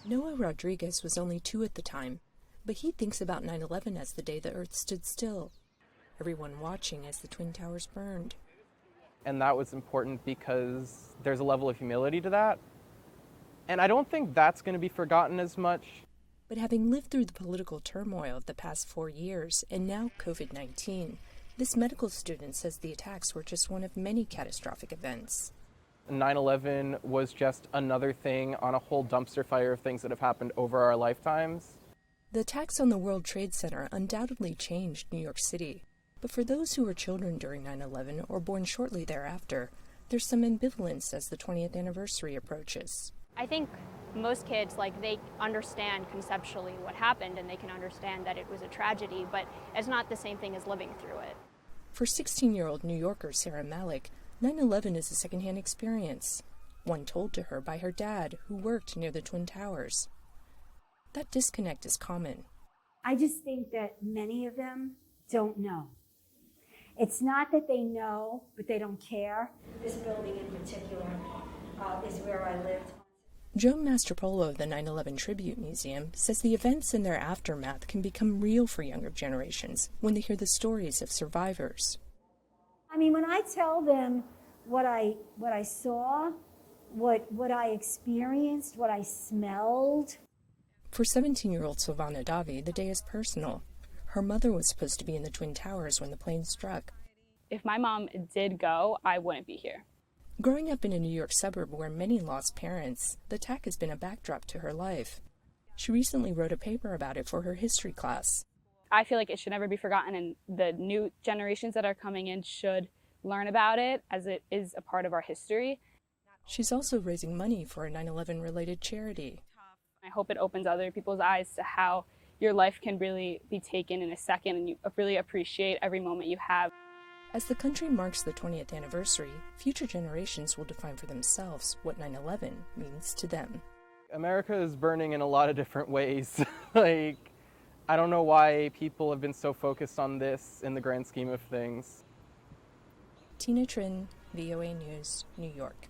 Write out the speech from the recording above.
Noah Rodriguez was only 2 at the time, but he thinks about 9/11 as the day the Earth stood still, everyone watching as the Twin Towers burned. And that was important because there's a level of humility to that. And I don't think that's going to be forgotten as much. But having lived through the political turmoil of the past 4 years and now COVID-19, this medical student says the attacks were just one of many catastrophic events. 9/11 was just another thing on a whole dumpster fire of things that have happened over our lifetimes. The attacks on the World Trade Center undoubtedly changed New York City. But for those who were children during 9/11 or born shortly thereafter, there's some ambivalence as the 20th anniversary approaches. I think most kids, they understand conceptually what happened and they can understand that it was a tragedy, but it's not the same thing as living through it. For 16-year-old New Yorker Sarah Malik, 9/11 is a secondhand experience, one told to her by her dad, who worked near the Twin Towers. That disconnect is common. I just think that many of them don't know. It's not that they know, but they don't care. This building in particular is where I lived. Joan Mastropolo of the 9/11 Tribute Museum says the events and their aftermath can become real for younger generations when they hear the stories of survivors. I mean, when I tell them what I saw, what I experienced, what I smelled. For 17-year-old Silvana Davi, the day is personal. Her mother was supposed to be in the Twin Towers when the plane struck. If my mom did go, I wouldn't be here. Growing up in a New York suburb where many lost parents, the attack has been a backdrop to her life. She recently wrote a paper about it for her history class. I feel like it should never be forgotten, and the new generations that are coming in should learn about it as it is a part of our history. She's also raising money for a 9/11 related charity. I hope it opens other people's eyes to how your life can really be taken in a second and you really appreciate every moment you have. As the country marks the 20th anniversary, future generations will define for themselves what 9/11 means to them. America is burning in a lot of different ways. I don't know why people have been so focused on this in the grand scheme of things. Tina Trinh, VOA News, New York.